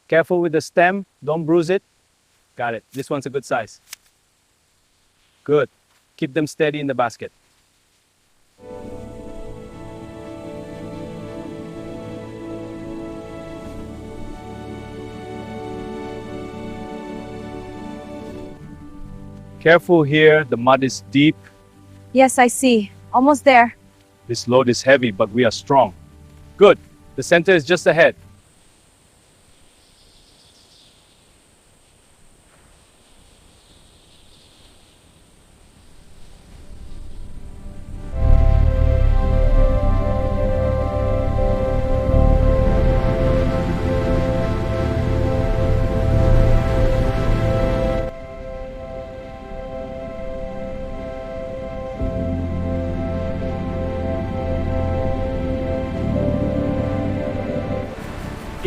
Careful with the stem, don't bruise it. Got it. This one's a good size. Good. Keep them steady in the basket. Careful here, the mud is deep. Yes, I see. Almost there. This load is heavy, but we are strong. Good. The center is just ahead.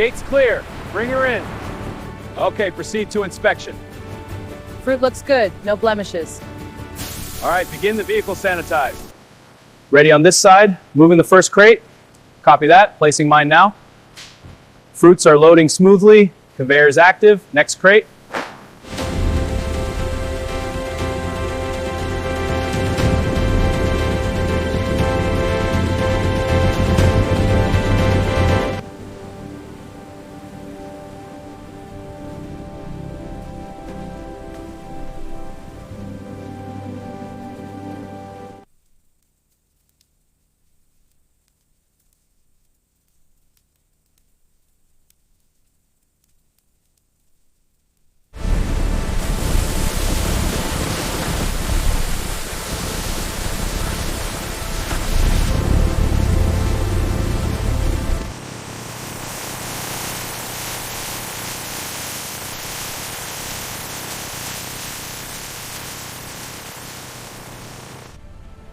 Gate's clear. Bring her in. Okay, proceed to inspection. Fruit looks good. No blemishes. All right, begin the vehicle sanitize. Ready on this side. Moving the first crate. Copy that. Placing mine now. Fruits are loading smoothly. Conveyor is active. Next crate.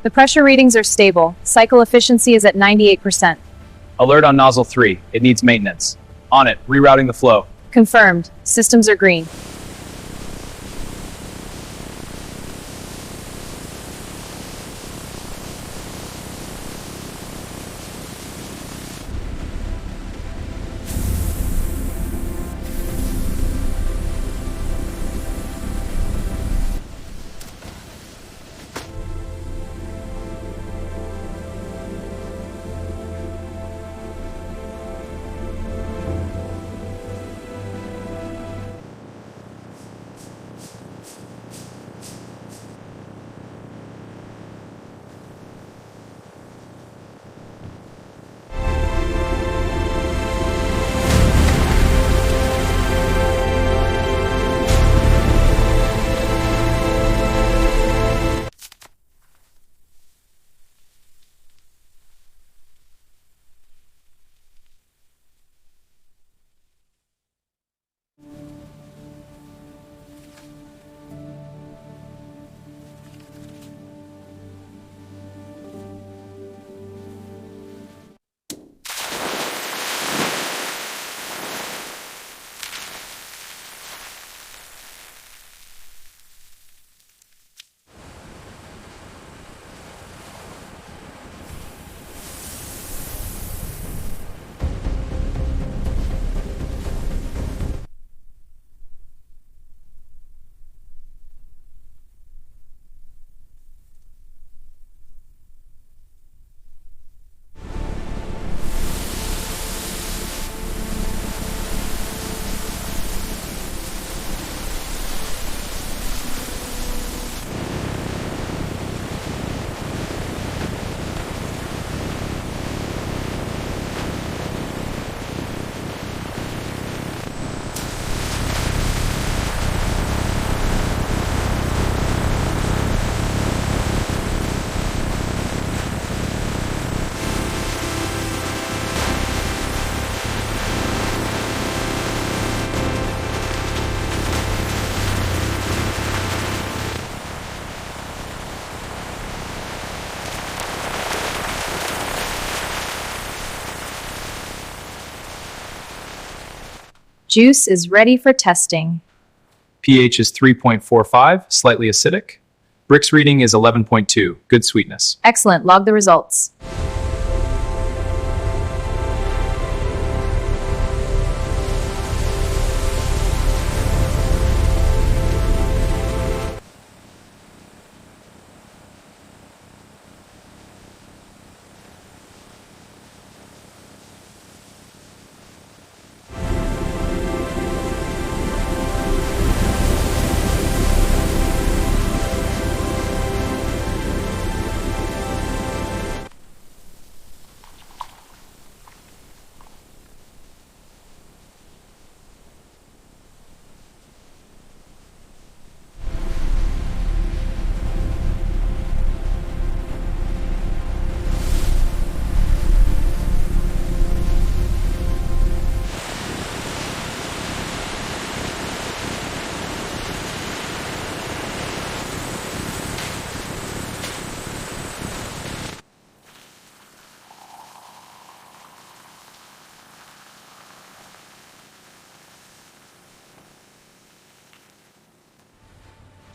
The pressure readings are stable. Cycle efficiency is at 98%. Alert on nozzle 3. It needs maintenance. On it. Rerouting the flow. Confirmed. Systems are green. Juice is ready for testing. pH is 3.45, slightly acidic. Brix reading is 11.2, good sweetness. Excellent. Log the results.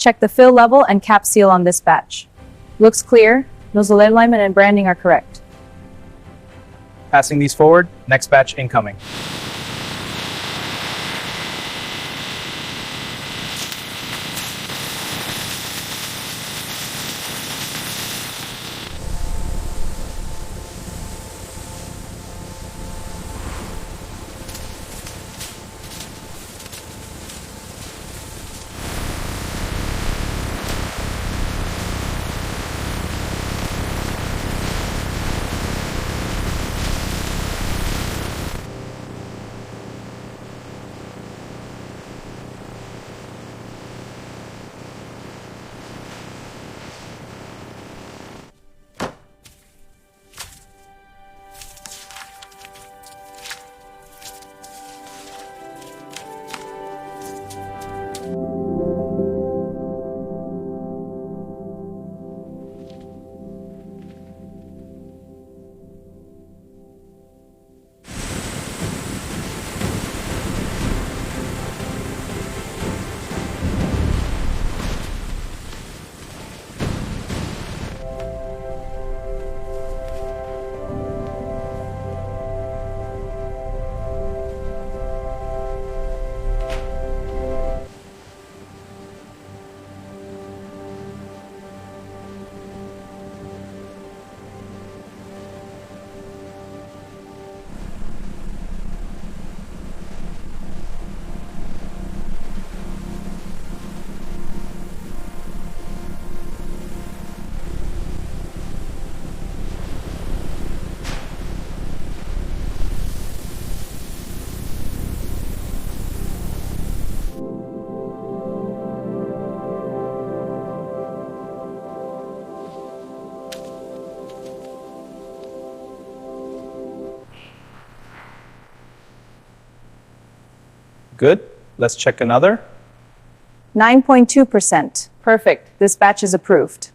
Check the fill level and cap seal on this batch. Looks clear. Nozzle alignment and branding are correct. Passing these forward, next batch incoming. Good. Let's check another. 9.2%. Perfect. This batch is approved.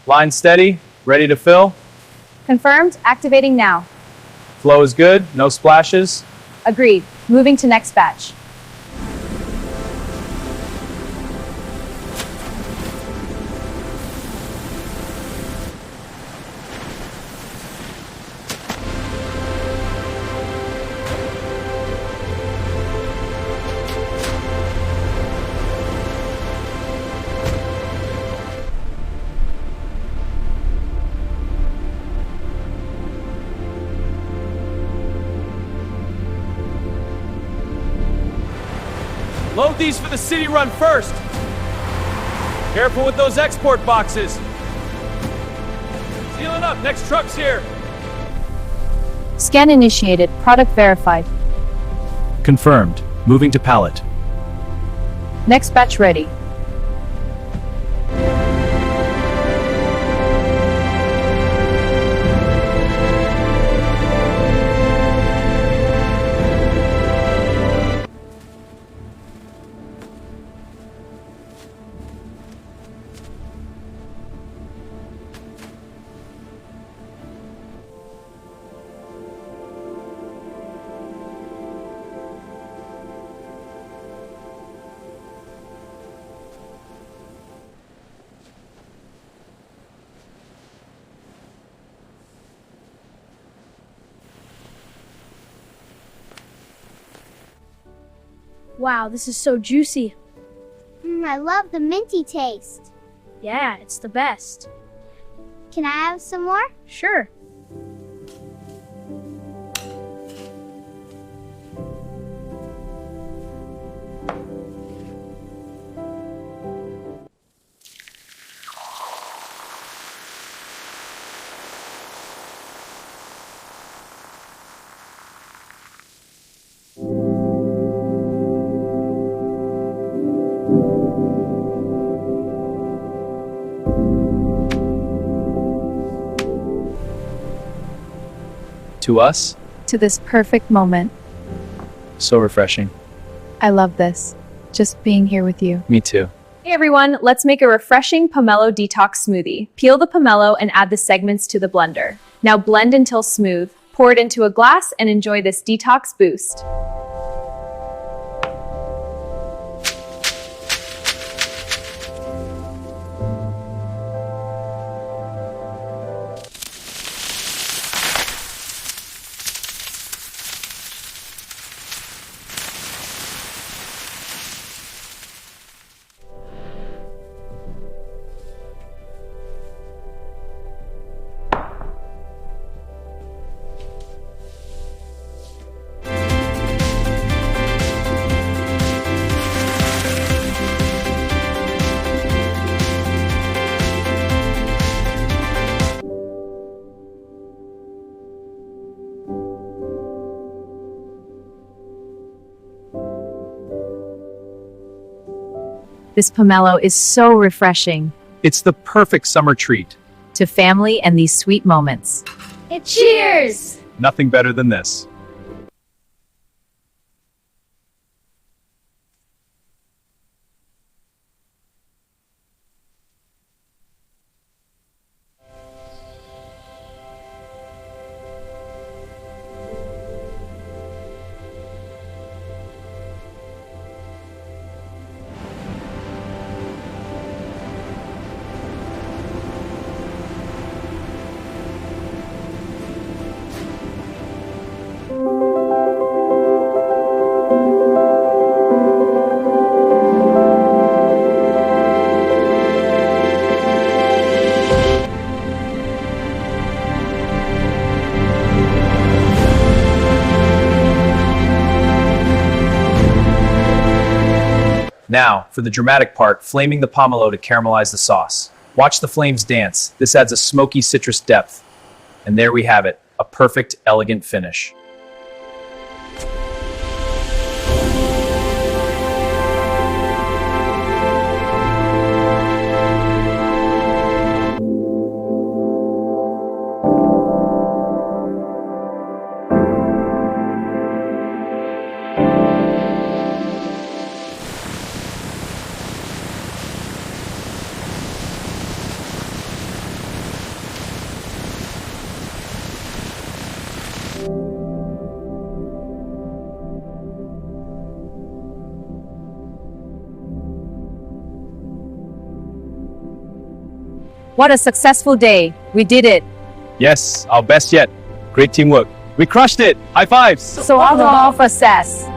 Line steady, ready to fill. Confirmed, activating now. Flow is good, no splashes. Agreed, moving to next batch. Load these for the city run first. Careful with those export boxes. Sealing up, next truck's here. Scan initiated, product verified. Confirmed, moving to pallet. Next batch ready. Wow, this is so juicy. I love the minty taste. Yeah, it's the best. Can I have some more? Sure. To us, To this perfect moment. so refreshing. I love this. Just being here with you. Me too. Hey everyone, let's make a refreshing pomelo detox smoothie. Peel the pomelo and add the segments to the blender. Now blend until smooth, pour it into a glass, and enjoy this detox boost. This pomelo is so refreshing. It's the perfect summer treat. To family and these sweet moments. Cheers! Nothing better than this. Now, for the dramatic part, flaming the pomelo to caramelize the sauce. Watch the flames dance. This adds a smoky citrus depth. And there we have it, a perfect, elegant finish. What a successful day. We did it. Yes, our best yet. Great teamwork. We crushed it. High fives. So all of success.